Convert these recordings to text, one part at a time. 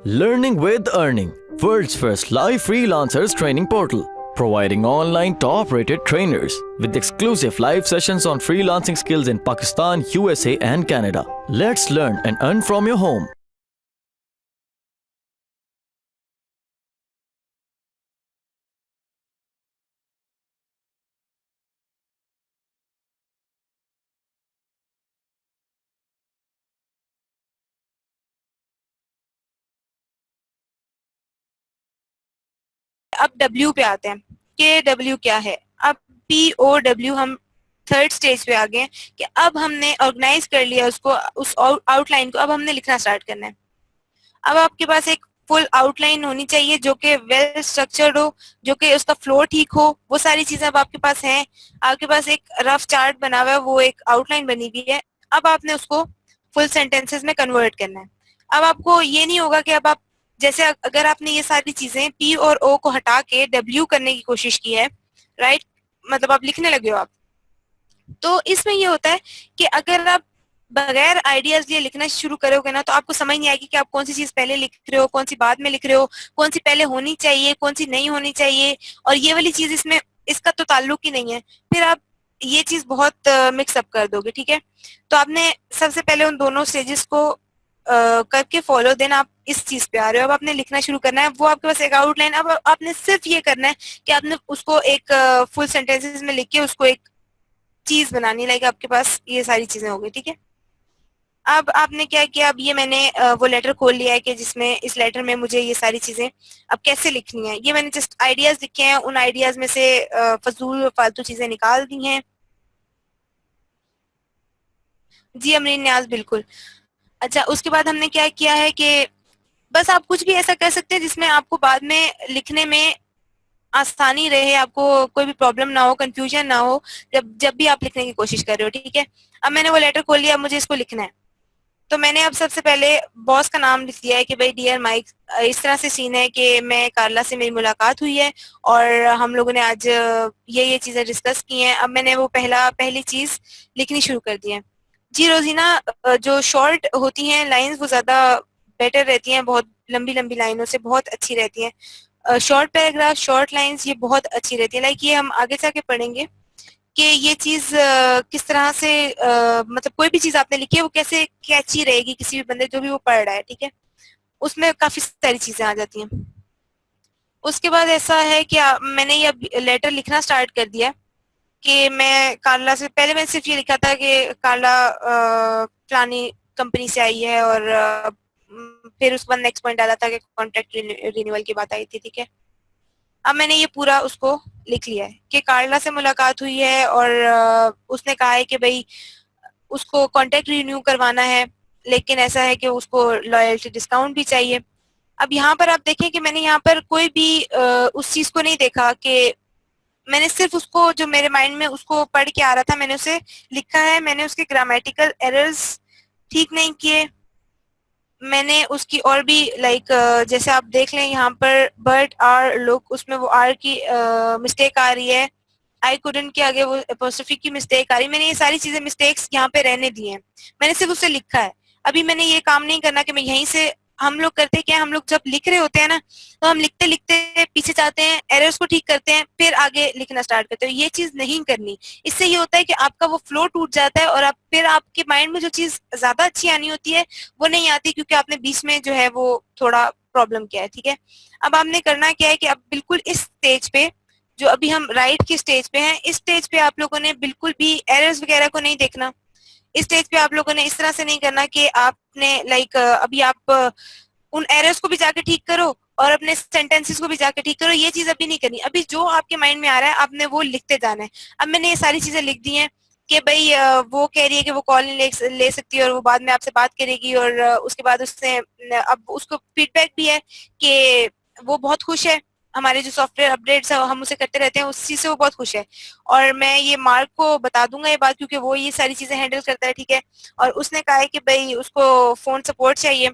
Learning with Earning, world's first live freelancers training portal, providing online top-rated trainers with exclusive live sessions on freelancing skills in Pakistan, USA and Canada. Let's learn and earn from your home. अब W पे आते हैं कि W क्या है। अब P O W हम third stage पे आ गए हैं कि अब हमने ऑर्गेनाइज कर लिया उसको, उस आउटलाइन को अब हमने लिखना स्टार्ट करना है। अब आपके पास एक फुल आउटलाइन होनी चाहिए जो कि वेल स्ट्रक्चर्ड हो, जो कि उसका फ्लो ठीक हो, वो सारी चीजें अब आपके पास हैं। आपके पास एक रफ चार्ट बना हुआ है, वो एक आउटलाइन बनी हुई है। अब आपने उसको फुल सेंटेंसेस में कन्वर्ट करना है। अब आपको ये नहीं होगा कि अब आप जैसे अगर आपने ये सारी चीजें पी और ओ को हटा के डब्ल्यू करने की कोशिश की है, राइट, मतलब आप लिखने लगे हो आप, तो इसमें ये होता है कि अगर आप बगैर आइडियाज लिए लिखना शुरू करोगे ना, तो आपको समझ नहीं आएगी कि आप कौन सी चीज पहले लिख रहे हो, कौन सी बाद में लिख रहे हो, कौन सी पहले होनी चाहिए, कौन सी नहीं होनी चाहिए, और ये वाली चीज इसमें इसका तो ताल्लुक ही नहीं है। फिर आप ये चीज बहुत मिक्सअप कर दोगे, ठीक है। तो आपने सबसे पहले उन दोनों स्टेजेस को करके फॉलो, देन आप इस चीज पे आ रहे हो। अब आपने लिखना शुरू करना है, वो आपके पास एक आउटलाइन। अब आपने सिर्फ ये करना है कि आपने उसको एक फुल सेंटेंसेस में लिख के उसको एक चीज बनानी, लाइक आपके पास ये सारी चीजें हो गई, ठीक है। अब आपने क्या किया, अब ये मैंने वो लेटर खोल लिया है कि जिसमें इस लेटर में मुझे ये सारी चीजें अब कैसे लिखनी है। ये मैंने जस्ट आइडियाज लिखे हैं, उन आइडियाज में से फजूल और फालतू चीजें निकाल दी हैं। जी अमरीन न्याज, बिल्कुल। अच्छा, उसके बाद हमने क्या किया है कि बस आप कुछ भी ऐसा कर सकते हैं जिसमें आपको बाद में लिखने में आसानी रहे, आपको कोई भी प्रॉब्लम ना हो, कंफ्यूजन ना हो जब जब भी आप लिखने की कोशिश कर रहे हो, ठीक है। अब मैंने वो लेटर खोल लिया, अब मुझे इसको लिखना है। तो मैंने अब सबसे पहले बॉस का नाम लिख दिया है कि भाई डियर माइक, इस तरह से सीन है कि मैं कार्ला से मेरी मुलाकात हुई है और हम लोगों ने आज ये चीजें डिस्कस की हैं। अब मैंने वो पहली चीज लिखनी शुरू कर दी है। जी रोजीना, जो शॉर्ट होती हैं लाइंस वो ज्यादा बेटर रहती हैं, बहुत लंबी लंबी लाइनों से बहुत अच्छी रहती हैं। शॉर्ट पैराग्राफ, शॉर्ट लाइंस ये बहुत अच्छी रहती है। लाइक ये हम आगे जाके पढ़ेंगे कि ये चीज किस तरह से मतलब कोई भी चीज आपने लिखी है वो कैसे कैची रहेगी किसी भी बंदे जो भी वो पढ़ रहा है, ठीक है। उसमें काफी सारी चीजें आ जाती हैं। उसके बाद ऐसा है कि मैंने ये लेटर लिखना स्टार्ट कर दिया कि मैं कार्ला से, पहले मैंने सिर्फ ये लिखा था कि कार्ला फलानी कंपनी से आई है, और फिर उसके बाद नेक्स्ट पॉइंट डाला था कि कॉन्ट्रैक्ट रिन्यूअल की बात आई थी, ठीक है। अब मैंने ये पूरा उसको लिख लिया है कि कार्ला से मुलाकात हुई है और उसने कहा है कि भाई उसको कॉन्ट्रैक्ट रिन्यू करवाना है, लेकिन ऐसा है कि उसको लॉयल्टी डिस्काउंट भी चाहिए। अब यहाँ पर आप देखें कि मैंने यहाँ पर कोई भी उस चीज को नहीं देखा कि मैंने सिर्फ उसको जो मेरे माइंड में उसको पढ़ के आ रहा था मैंने उसे लिखा है। मैंने उसके ग्रामेटिकल एरर्स ठीक नहीं किए, मैंने उसकी और भी लाइक जैसे आप देख लें यहाँ पर बर्ड आर लुक, उसमें वो आर की मिस्टेक आ रही है, आई कुडंट के आगे वो एपोस्ट्रोफी की मिस्टेक आ रही है। मैंने ये सारी चीजें मिस्टेक्स यहाँ पे रहने दी हैं, मैंने सिर्फ उसे लिखा है। अभी मैंने ये काम नहीं करना कि मैं यहीं से, हम लोग करते क्या, हम लोग जब लिख रहे होते हैं ना तो हम लिखते लिखते पीछे जाते हैं, एरर्स को ठीक करते हैं, फिर आगे लिखना स्टार्ट करते हैं। ये चीज नहीं करनी। इससे ये होता है कि आपका वो फ्लो टूट जाता है और आप फिर आपके माइंड में जो चीज ज्यादा अच्छी आनी होती है वो नहीं आती, क्योंकि आपने बीच में जो है वो थोड़ा प्रॉब्लम किया है, ठीक है। अब आपने करना क्या है कि अब बिल्कुल इस स्टेज पे, जो अभी हम राइट की स्टेज पे हैं, इस स्टेज पे आप लोगों ने बिल्कुल भी एरर्स वगैरह को नहीं देखना। इस स्टेज पे आप लोगों ने इस तरह से नहीं करना कि आपने लाइक अभी आप उन एरर्स को भी जाके ठीक करो और अपने सेंटेंसेस को भी जाके ठीक करो। ये चीज अभी नहीं करनी। अभी जो आपके माइंड में आ रहा है आपने वो लिखते जाना है। अब मैंने ये सारी चीजें लिख दी हैं कि भाई वो कह रही है कि वो कॉल नहीं ले सकती और वो बाद में आपसे बात करेगी, और उसके बाद उससे अब उसको फीडबैक भी है कि वो बहुत खुश है, हमारे जो सॉफ्टवेयर अपडेट्स है हम उसे करते रहते हैं, उस चीज से वो बहुत खुश है। और मैं ये मार्क को बता दूंगा ये बात, क्योंकि वो ये सारी चीजें हैंडल करता है, ठीक है। और उसने कहा है कि भाई उसको फोन सपोर्ट चाहिए,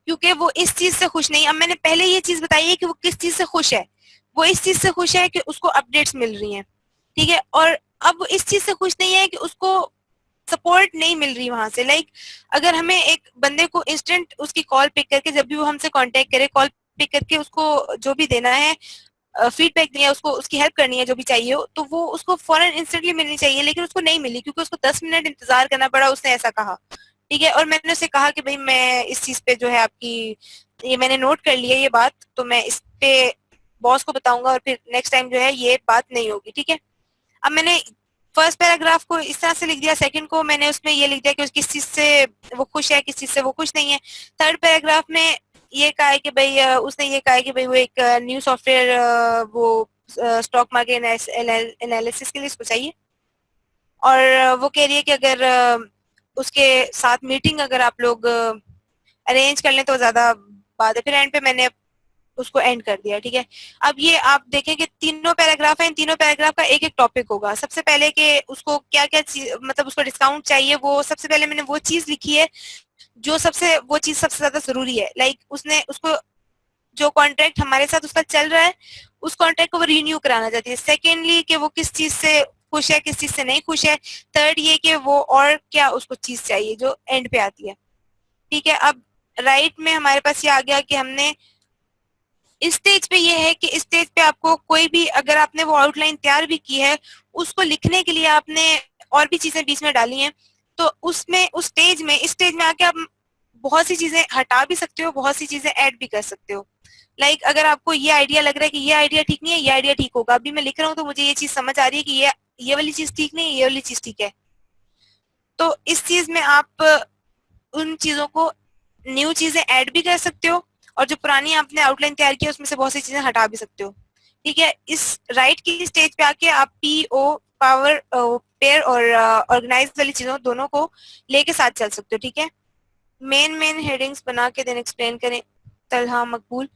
क्योंकि वो इस चीज से खुश नहीं। अब मैंने पहले ये चीज बताई है कि वो किस चीज से खुश है। वो इस चीज से खुश है कि उसको अपडेट्स मिल रही हैं, ठीक है। और अब वो इस चीज से खुश नहीं है कि उसको सपोर्ट नहीं मिल रही वहां से। लाइक अगर हमें एक बंदे को इंस्टेंट उसकी कॉल पिक करके, जब भी वो हमसे कांटेक्ट करे, कॉल पिक करके उसको जो भी देना है, फीडबैक दिया, उसको उसकी हेल्प करनी है जो भी चाहिए हो, तो वो उसको फौरन इंस्टेंटली मिलनी चाहिए, लेकिन उसको नहीं मिली क्योंकि उसको 10 मिनट इंतजार करना पड़ा, उसने ऐसा कहा। ठीक है, और मैंने उससे कहा कि भाई मैं इस चीज पे जो है आपकी, ये मैंने नोट कर लिया ये बात, तो मैं इस पे बॉस को बताऊंगा और फिर नेक्स्ट टाइम जो है ये बात नहीं होगी। ठीक है, अब मैंने फर्स्ट पैराग्राफ को इस तरह से लिख दिया, सेकंड को मैंने उसमें ये लिख दिया कि किस चीज से वो खुश है, किस चीज से वो खुश नहीं है। थर्ड पैराग्राफ में ये कहा है कि भाई उसने ये कहा है कि भाई वो एक न्यू सॉफ्टवेयर वो स्टॉक मार्केट एनालिसिस के लिए इसको चाहिए, और वो कह रही है कि अगर उसके साथ मीटिंग अगर आप लोग अरेंज कर लें तो ज्यादा बात है। फिर एंड पे मैंने उसको एंड कर दिया। ठीक है, अब ये आप देखें कि तीनों पैराग्राफ है, इन तीनों पैराग्राफ का एक एक टॉपिक होगा। सबसे पहले कि उसको क्या क्या चीज, मतलब उसको डिस्काउंट चाहिए, वो सबसे पहले मैंने वो चीज लिखी है जो वो चीज सबसे ज्यादा जरूरी है। लाइक उसने उसको जो कॉन्ट्रैक्ट हमारे साथ उसका चल रहा है, उस कॉन्ट्रैक्ट को वो रिन्यू कराना चाहती है। सेकेंडली कि वो किस चीज से खुश है, किस चीज से नहीं खुश है। थर्ड ये कि वो और क्या उसको चीज चाहिए जो एंड पे आती है। ठीक है, अब राइट में हमारे पास ये आ गया कि हमने इस स्टेज पे ये है कि इस स्टेज पे आपको कोई भी, अगर आपने वो आउटलाइन तैयार भी की है, उसको लिखने के लिए आपने और भी चीजें बीच में डाली हैं, तो उसमें उस स्टेज में, इस स्टेज में आके आप बहुत सी चीजें हटा भी सकते हो, बहुत सी चीजें ऐड भी कर सकते हो। लाइक अगर आपको ये आइडिया लग रहा है कि ये आइडिया ठीक नहीं है, ये आइडिया ठीक होगा, अभी मैं लिख रहा हूँ तो मुझे ये चीज समझ आ रही है कि ये वाली चीज ठीक नहीं है, ये वाली चीज ठीक है, तो इस चीज में आप उन चीजों को, न्यू चीजें ऐड भी कर सकते हो, और जो पुरानी आपने आउटलाइन तैयार की है उसमें से बहुत सी चीजें हटा भी सकते हो। ठीक है, इस राइट की स्टेज पे आके आप पीओ, पावर, पेयर और ऑर्गेनाइज वाली चीजों दोनों को लेके साथ चल सकते हो। ठीक है, मेन हेडिंग्स बना के देन एक्सप्लेन करें। तलहा मकबूल,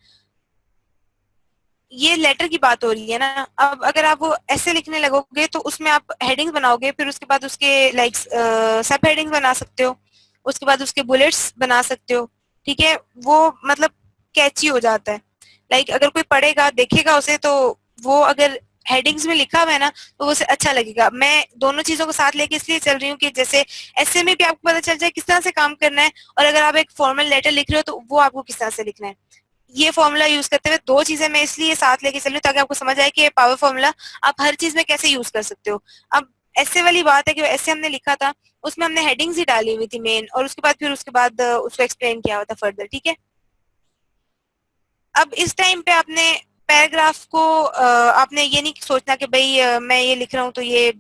ये लेटर की बात हो रही है ना। अब अगर आप वो ऐसे लिखने लगोगे तो उसमें आप हेडिंग्स बनाओगे, फिर उसके बाद उसके लाइक सब हेडिंग्स बना सकते हो, उसके बाद उसके बुलेट्स बना सकते हो। ठीक है, वो मतलब कैची हो जाता है। लाइक अगर कोई पढ़ेगा देखेगा उसे, तो वो अगर हेडिंग्स में लिखा हुआ है ना तो वो उसे अच्छा लगेगा। मैं दोनों चीजों को साथ लेके इसलिए चल रही हूँ कि जैसे ऐसे में भी आपको पता चल जाए किस तरह से काम करना है, और अगर आप एक फॉर्मल लेटर लिख रहे हो तो वो आपको किस तरह से लिखना है। ये फॉर्मूला यूज करते हुए दो चीजें मैं इसलिए साथ लेके चल रही हूँ ताकि आपको समझ आए कि पावर फॉर्मूला आप हर चीज में कैसे यूज कर सकते हो। अब ऐसे वाली बात है कि ऐसे हमने लिखा था, उसमें हमने हेडिंग्स ही डाली हुई थी मेन, और उसके बाद फिर उसके बाद उसको एक्सप्लेन किया हुआ था फर्दर। ठीक है, अब इस टाइम पे आपने पैराग्राफ को आपने ये नहीं सोचना कि भाई मैं ये लिख रहा हूँ तो ये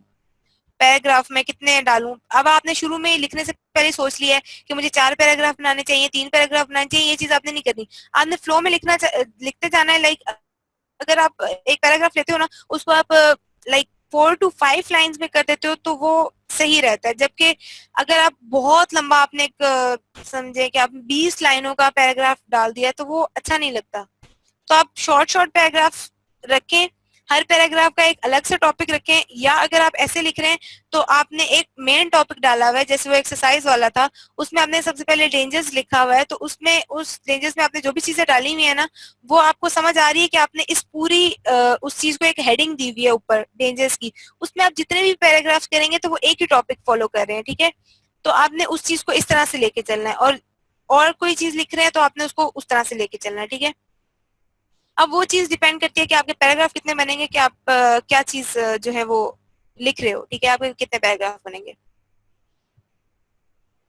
पैराग्राफ में कितने डालूं। अब आपने शुरू में लिखने से पहले सोच लिया है कि मुझे 4 पैराग्राफ बनाने चाहिए, 3 पैराग्राफ बनाने चाहिए, ये चीज आपने नहीं करनी। आपने फ्लो में लिखते जाना है। लाइक अगर आप एक पैराग्राफ लेते हो ना, उसको आप लाइक 4 to 5 लाइंस में कर देते हो तो वो सही रहता है। जबकि अगर आप बहुत लंबा, आपने एक समझे कि आप 20 लाइनों का पैराग्राफ डाल दिया तो वो अच्छा नहीं लगता। तो आप शॉर्ट शॉर्ट पैराग्राफ रखें, हर पैराग्राफ का एक अलग से टॉपिक रखें, या अगर आप ऐसे लिख रहे हैं तो आपने एक मेन टॉपिक डाला हुआ है, जैसे वो एक्सरसाइज वाला था, उसमें आपने सबसे पहले डेंजर्स लिखा हुआ है, तो उसमें उस डेंजर्स में आपने जो भी चीजें डाली हुई है ना, वो आपको समझ आ रही है कि आपने इस पूरी उस चीज को एक हेडिंग दी हुई है ऊपर डेंजर्स की, उसमें आप जितने भी पैराग्राफ करेंगे तो वो एक ही टॉपिक फॉलो कर रहे हैं। ठीक है, तो आपने उस चीज को इस तरह से लेके चलना है, और कोई चीज लिख रहे हैं तो आपने उसको उस तरह से लेके चलना है। ठीक है, अब वो चीज डिपेंड करती है कि आपके पैराग्राफ कितने बनेंगे, कि आप क्या चीज जो है वो लिख रहे हो। ठीक है, आपके कितने पैराग्राफ बनेंगे।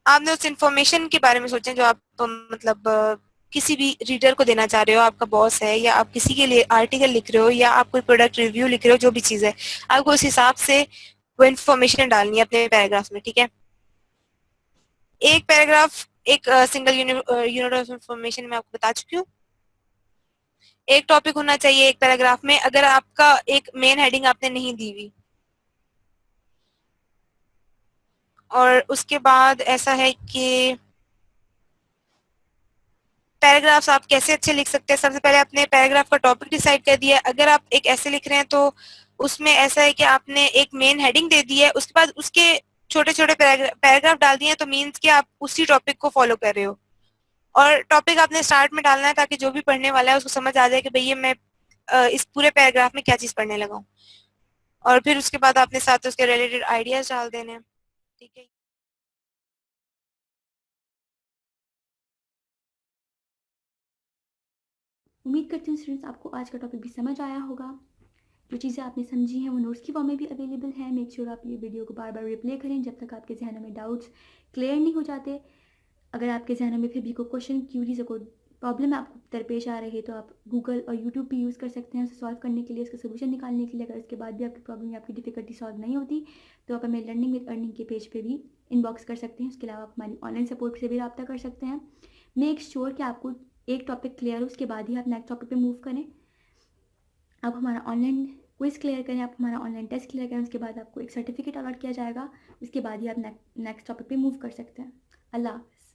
आपने उस इंफॉर्मेशन के बारे में सोचें जो आप मतलब किसी भी रीडर को देना चाह रहे हो, आपका बॉस है, या आप किसी के लिए आर्टिकल लिख रहे हो, या आप कोई प्रोडक्ट रिव्यू लिख रहे हो, जो भी चीज है आपको उस हिसाब से वो इंफॉर्मेशन डालनी है अपने पैराग्राफ में। ठीक है, एक पैराग्राफ एक सिंगल यूनिट ऑफ इंफॉर्मेशन में आपको बता चुकी हूँ। एक टॉपिक होना चाहिए एक पैराग्राफ में, अगर आपका एक मेन हेडिंग आपने नहीं दी हुई। और उसके बाद ऐसा है कि पैराग्राफ्स आप कैसे अच्छे लिख सकते हैं। सबसे पहले आपने पैराग्राफ का टॉपिक डिसाइड कर दिया। अगर आप एक ऐसे लिख रहे हैं तो उसमें ऐसा है कि आपने एक मेन हेडिंग दे दी है, उसके बाद उसके छोटे छोटे पैराग्राफ डाल दिए हैं, तो मीन्स कि आप उसी टॉपिक को फॉलो कर रहे हो। और टॉपिक आपने स्टार्ट में डालना है ताकि जो भी पढ़ने वाला है उसको समझ आ जाए कि भैया मैं इस पूरे पैराग्राफ में क्या चीज पढ़ने लगा हूँ। और फिर उसके बाद आपने साथ उसके रिलेटेड आइडियाज डाल देने हैं। ठीक है। उम्मीद करती हूँ स्टूडेंट्स आपको आज का टॉपिक भी समझ आया होगा। जो चीज़ें आपने समझी हैं वो नोट्स की फॉर्म में भी अवेलेबल है। मेक श्योर आप ये वीडियो को बार बार रिप्ले करें जब तक आपके जहनों में डाउट्स क्लियर नहीं हो जाते। अगर आपके जहनों में फिर भी कोई क्वेश्चन, क्यूरीज, कोई प्रॉब्लम आपको दरपेश आ रही है तो आप गूगल और यूट्यूब भी यूज़ कर सकते हैं उसे सॉल्व करने के लिए, उसका सोल्यूशन निकालने के लिए। अगर उसके बाद भी आपकी प्रॉब्लम या आपकी डिफिकल्टी सॉल्व नहीं होती तो आप हमें लर्निंग विद अर्निंग के पेज पे भी इनबॉक्स कर सकते हैं। उसके अलावा आप हमारी ऑनलाइन सपोर्ट से भी रब्ता कर सकते हैं। मेक श्योर कि आपको एक टॉपिक क्लियर हो, उसके बाद ही आप नेक्स्ट टॉपिक पे मूव करें। आप हमारा ऑनलाइन क्विज क्लियर करें, आप हमारा ऑनलाइन टेस्ट क्लियर करें, उसके बाद आपको एक सर्टिफिकेट अलॉट किया जाएगा। उसके बाद ही आप नेक्स्ट टॉपिक पे मूव कर सकते हैं। अल्लाह हाफ़िज़।